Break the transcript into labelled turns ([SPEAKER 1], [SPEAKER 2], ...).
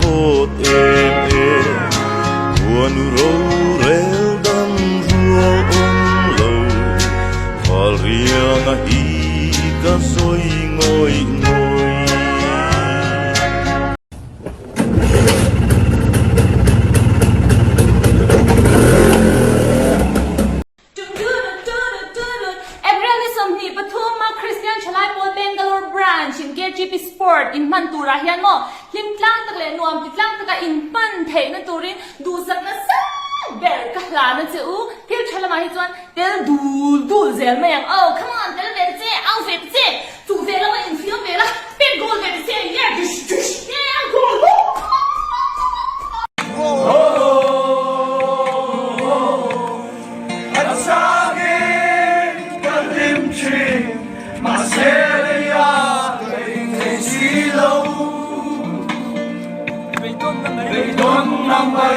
[SPEAKER 1] khot em buồn râu rel đâm rùa lo val riêng hi ca soi ngồi ngồi.
[SPEAKER 2] GP Sport in man tura hian mo lim tlang tak le nuam ti tlang taka in pan thei na turin du sak na sa ber ka hla na che u til thala ma hi chuan tel dul zel ma yang oh come on tel ve che au ve che tu ve la ma in field ve la pen goal ve che yeah dish yeah goal
[SPEAKER 3] Number